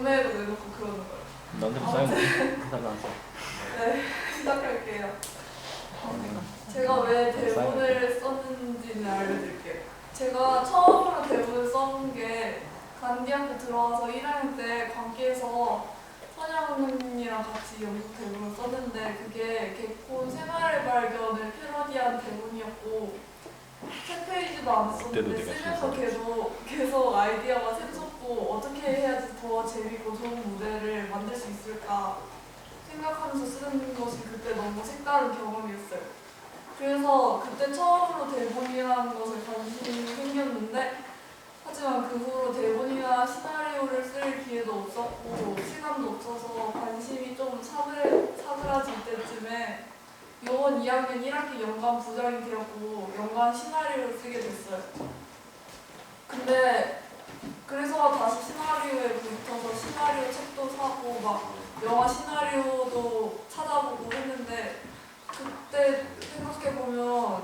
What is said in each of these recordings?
구매해도 내놓고 그러는 거예요. 나한테 사연 사연하세요. 네, 시작할게요. 제가 왜 대본을 썼는지는 알려드릴게요. 제가 처음으로 대본을 써본 게 간디학교 들어와서 1학년 때 관계에서 선영이랑 같이 연극 대본을 썼는데 그게 개콘 새마을 발견을 패러디한 대본이었고 책 페이지도 안 썼는데 쓰면서 계속 아이디어가 샘솟고 어떻게 해야지 더 재밌고 좋은 무대를 만들 수 있을까 생각하면서 쓰는 것이 그때 너무 색다른 경험이었어요. 그래서 그때 처음으로 대본이라는 것에 관심이 생겼는데 하지만 그 후로 대본이나 시나리오를 쓸 기회도 없었고 시간도 없어서 관심이 좀 사그라질 때쯤에 요원 2학년 1학기 연간 부장이 되었고 연간 시나리오를 쓰게 됐어요. 근데 그래서 다시 시나리오에 붙어서 시나리오 책도 사고 막 영화 시나리오도 찾아보고 했는데 그때 생각해보면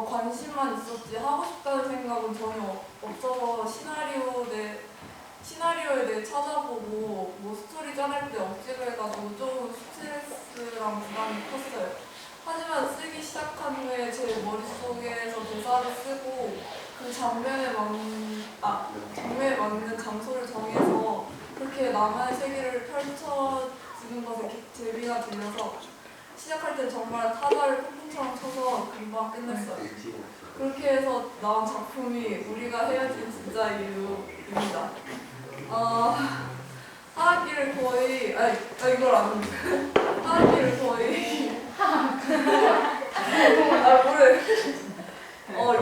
관심만 있었지 하고 싶다는 생각은 전혀 없어서 시나리오에 대해 찾아보고 뭐 스토리 짜낼 때 억지로 해가지고 좀 스트레스랑 부담이 컸어요. 하지만 쓰기 시작한 후에 제 머릿속에서 대사를 쓰고 그 장면에 맞는 장소를 정해서 그렇게 나만의 세계를 펼쳐지는 것에 재미가 들려서 시작할 때 정말 타자를 폭풍처럼 쳐서 금방 끝냈어요. 그렇게 해서 나온 작품이 우리가 헤어진 진짜 이유입니다. 하학기를 거의 이걸 안 하학기를 거의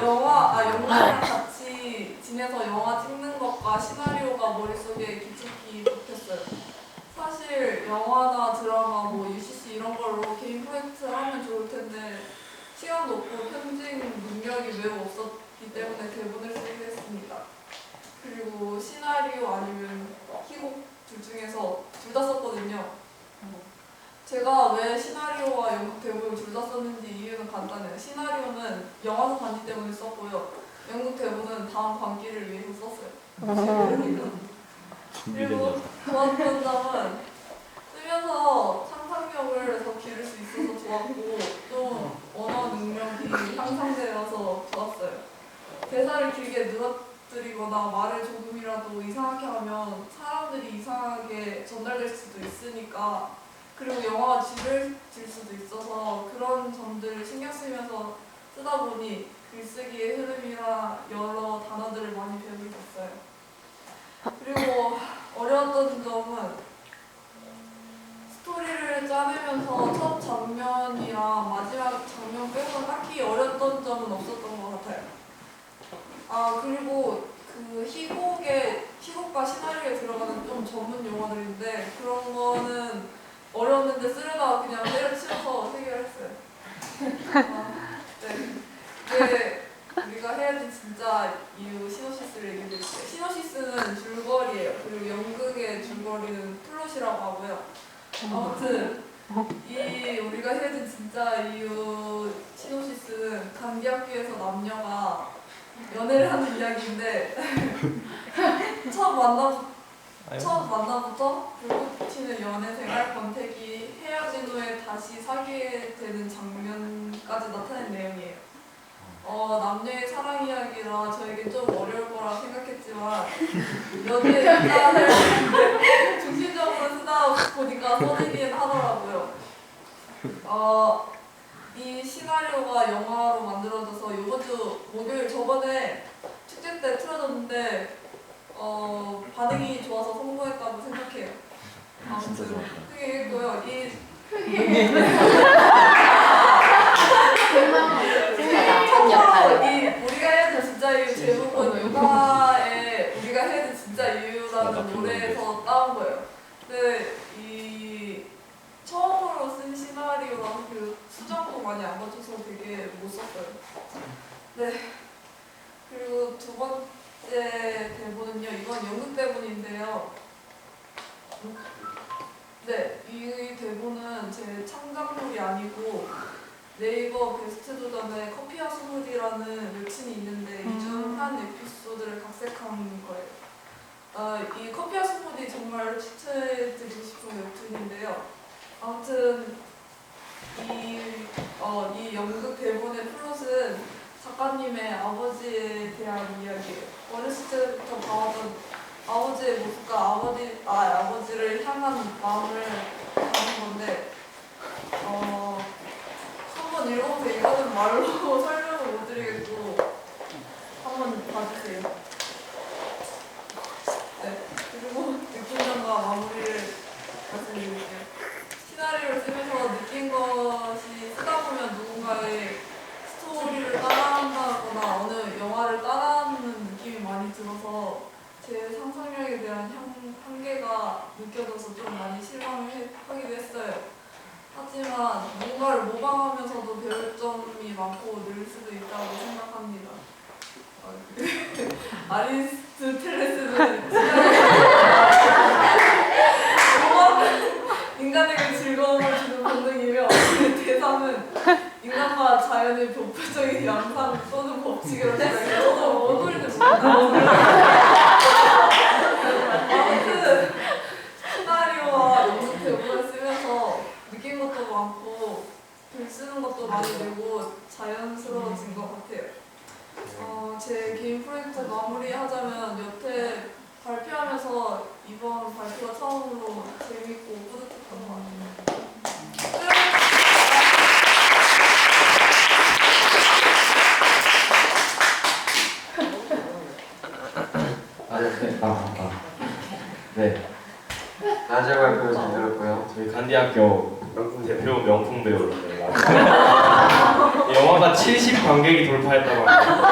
영화랑 같이 지내서 영화 찍는 것과 시나리오가 머릿속에 깊숙이 박혔어요. 사실 영화나 드라마, UCC 이런 걸로 개인 프로젝트를 하면 좋을 텐데 시간도 없고 편집 능력이 매우 없었기 때문에 대본을 쓰게 했습니다. 그리고 시나리오 아니면 희곡 둘 중에서 둘 다 썼거든요. 제가 왜 시나리오와 연극 대본을 둘 다 썼는지 이유는 간단해요. 시나리오는 영화사 반지 때문에 썼고요. 연극 대본은 다음 반기를 위해서 썼어요. 그리고 좋았던 점은 쓰면서 상상력을 더 기를 수 있어서 좋았고 좀 언어 능력이 향상되어서 좋았어요. 대사를 길게 늘어뜨리거나 말을 조금이라도 이상하게 하면 사람들이 이상하게 전달될 수도 있으니까 그리고 영화가 지루해질 수도 있어서 그런 점들을 신경 쓰면서 쓰다 보니 글쓰기의 흐름이나 여러 단어들을 많이 배우게 됐어요. 그리고 어려웠던 점은 스토리를 짜내면서 첫 장면이랑 마지막 장면 빼고는 딱히 어려웠던 점은 없었던 것 같아요. 그리고 그 희곡과 시나리오에 들어가는 좀 전문 용어들인데 그런 거는 어려웠는데 쓰려다가 그냥 때려치워서 해결했어요. 네. 이제 우리가 헤어진 진짜 이유 시노시스를 얘기해드릴게요. 시노시스는 줄거리예요. 그리고 연극의 줄거리는 플롯이라고 하고요. 아무튼 이 우리가 헤어진 진짜 이유 시노시스는 간디학교에서 남녀가 연애를 하는 이야기인데 첫 만남부터 불꽃 튀는 연애 생활, 권태기, 헤어진 후에 다시 사귀게 되는 장면까지 나타낸 내용이에요. 남녀의 사랑 이야기라 저에게 좀 어려울 거라 생각했지만 연애 연단을 중심적으로 쓰다 보니까 써내기는 하더라고요. 이 시나리오가 영화로 만들어져서 이번 주 목요일 저번에 축제 때 틀어졌는데 반응이 좋아서 성공했다고 생각해요. 아무튼 크게 했고요. 참고로 이 우리가 헤어진 진짜 이유 제목은 유가의 우리가 헤어진 진짜 이유라는 노래에서 따온 거예요. 근데 이 처음으로 쓴 시나리오랑 그 수정도 많이 안 맞춰서 되게 못 썼어요. 네. 그리고 두 번째 대본은요. 이건 연극 대본인데요. 네, 이 대본은 제 창작물이 아니고 네이버 베스트 도전에 커피와 스무디라는 웹툰이 있는데 이 중 한 에피소드를 각색한 거예요. 이 커피와 스무디 웹툰이 정말 추천해드리고 싶은 웹툰인데요. 아무튼 이 연극 대본의 플롯은 작가님의 아버지에 대한 이야기예요. 어렸을 때부터 봐왔던 아버지의 모습과 아버지를 향한 마음을 담은 건데 한번 읽어보세요. 이거는 말로 설명을 못 드리겠고 한번 봐주세요. 네, 그리고 느낌전과 마무리를 말씀드릴게요. 시나리오를 쓰면서 느낀 것이 쓰다 보면 누군가의 스토리를 따라한다거나 어느 영화를 따라하는 느낌이 많이 들어서 제 상상력에 대한 한계가 느껴져서 좀 많이 실망하기도 했어요. 하지만 뭔가를 모방하면서도 배울 점이 많고 늘 수도 있다고 생각합니다. 아리스토텔레스는 인간에게 즐거움을 주는 본능이며 대상은 인간과 자연의 보편적인 양상 또는 법칙이라고 생각해요. 저도 뭔 소리인지 모르겠어요. 아무튼 시나리오와 연극 대본을 쓰면서 느낀 것도 많고 글 쓰는 것도 많이 늘고 자연스러워진 것 같아요. 제 개인 프로젝트 마무리하자면 여태 발표하면서 이번 발표가 처음으로 재밌고 뿌듯했던 것 같아요. 네. 아재 발표 잘 들었고요. 저희 간디학교 대표 명품 배우를 영화가 70 관객이 돌파했다고 합니다.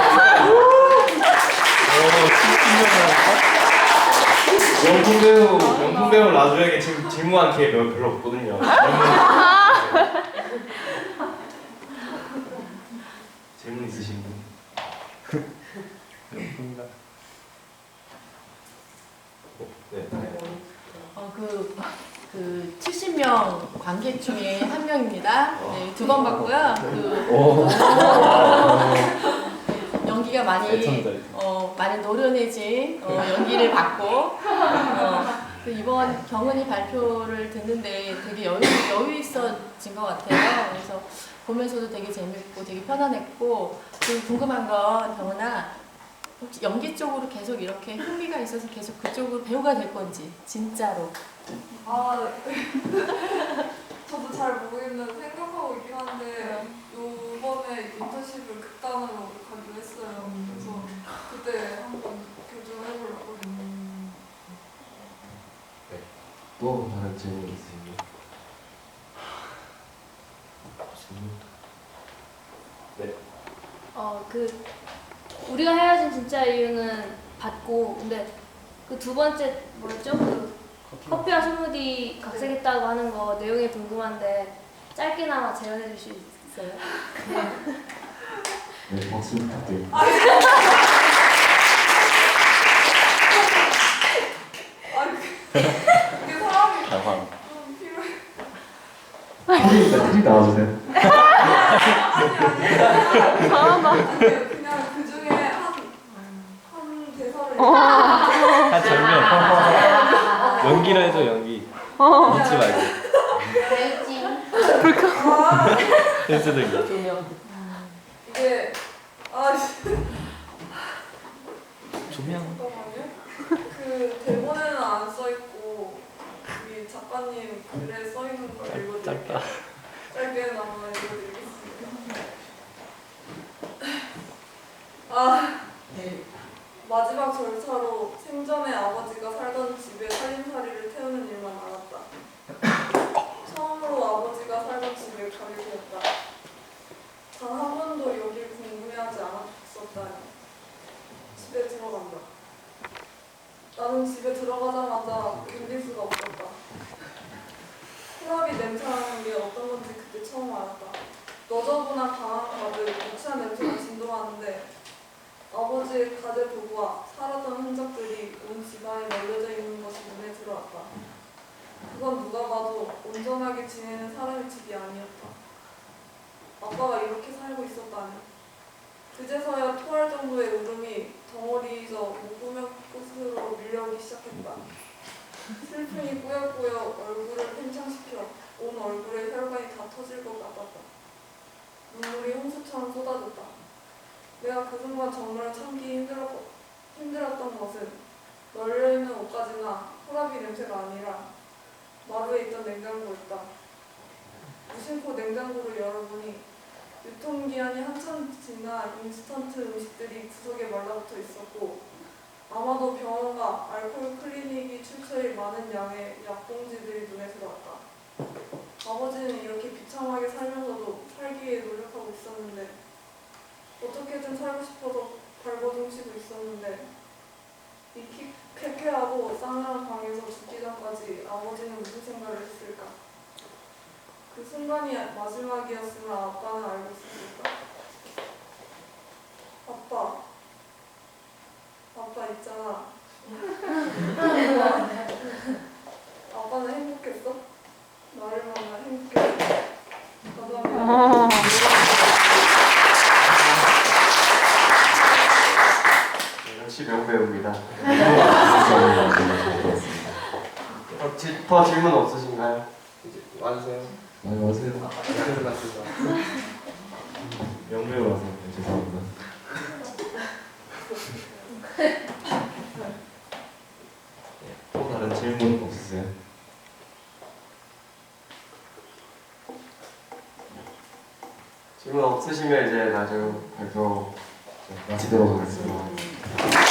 명품 배우 라주에게 지금 질문한 기회 별로 없거든요. 질문 있으신 분? 명품이다. 네. 그 70명 관객 중에 한 명입니다. 네, 2번 봤고요. 연기가 많이 노련해진 연기를 받고 이번 경은이 발표를 듣는데 되게 여유 있어진 것 같아요. 그래서 보면서도 되게 재밌고 되게 편안했고 그리고 궁금한 건 경은아 혹시 연기 쪽으로 계속 이렇게 흥미가 있어서 계속 그쪽으로 배우가 될 건지 진짜로. 저도 잘 모르겠는 생각하고 있긴 한데 요번에 인턴십을 극단으로 가기로 했어요. 그래서 그때 한번 결정해보려고. 네. 또 다른 질문 있으신가요? 네. 우리가 헤어진 진짜 이유는 봤고, 근데 그 두 번째 뭐였죠? 그 커피와 스무디 각색했다고 하는 거 내용이 궁금한데 짧게나마 재현해 주실 수 있어요? 네, 박수 부탁드립니다. 그게 사람이 장황. 좀 필요해. 틀이 나와주세요. 아니요, 그냥 그 중에 한 대사를 한 장면. 연기를 해줘 연기. 잊지 말고. 댄스들. 이게 조명. 잠깐만요. 그 대본에는 안 써 있고 우리 작가님 글에 써 있는 걸 읽어드릴게요. 짧다. 짧게나마 읽어드리겠습니다. 마지막 절차로 생전에 아버지가 살던 집에 살림살이를 태우는 일만 남았다. 처음으로 아버지가 살던 집에 가게 되었다. 단 한 번도 여길 궁금해하지 않았었다니. 집에 들어간다. 나는 집에 들어가자마자 견딜 수가 없었다. 수납이 냄새나는 게 어떤 건지 그때 처음 알았다. 너저분한 방안 가득 무치한 냄새가 진동하는데 아버지의 가재 도구와 살았던 흔적들이 온 집안에 널려져 있는 것이 눈에 들어왔다. 그건 누가 봐도 온전하게 지내는 사람의 집이 아니었다. 아빠가 이렇게 살고 있었다니. 그제서야 토할 정도의 울음이 덩어리져 목구멍 끝으로 밀려오기 시작했다. 슬픔이 꾸역꾸역 얼굴을 팽창시켜 온 얼굴에 혈관이 다 터질 것 같았다. 눈물이 홍수처럼 쏟아졌다. 내가 그 순간 정말 참기 힘들었던 것은 널려있는 옷가지나 호라비 냄새가 아니라 마루에 있던 냉장고였다. 무심코 냉장고를 열어보니 유통기한이 한참 지난 인스턴트 음식들이 구석에 말라붙어 있었고 아마도 병원과 알코올 클리닉이 출처일 많은 양의 약봉지들이 눈에 들어왔다. 아버지는 이렇게 비참하게 살면서도 살기 위해 노력하고 있었는데 어떻게든 살고 싶어서 발버둥치고 있었는데 이 쾌쾌하고 싸늘한 방에서 죽기 전까지 아버지는 무슨 생각을 했을까? 그 순간이 마지막이었으면 아빠는 알고 있었을까? 아빠 있잖아. 아빠는 행복했어? 나를 만나 행복했어? 감사합니다. 역시 명배우입니다. 더 질문 없으신가요? 이제 와주세요. 많이 와세요. 명배우라서. 죄송합니다. 또 다른 질문 없으세요? 네. 질문 없으시면 이제 나중 발표 마치도록 하겠습니다.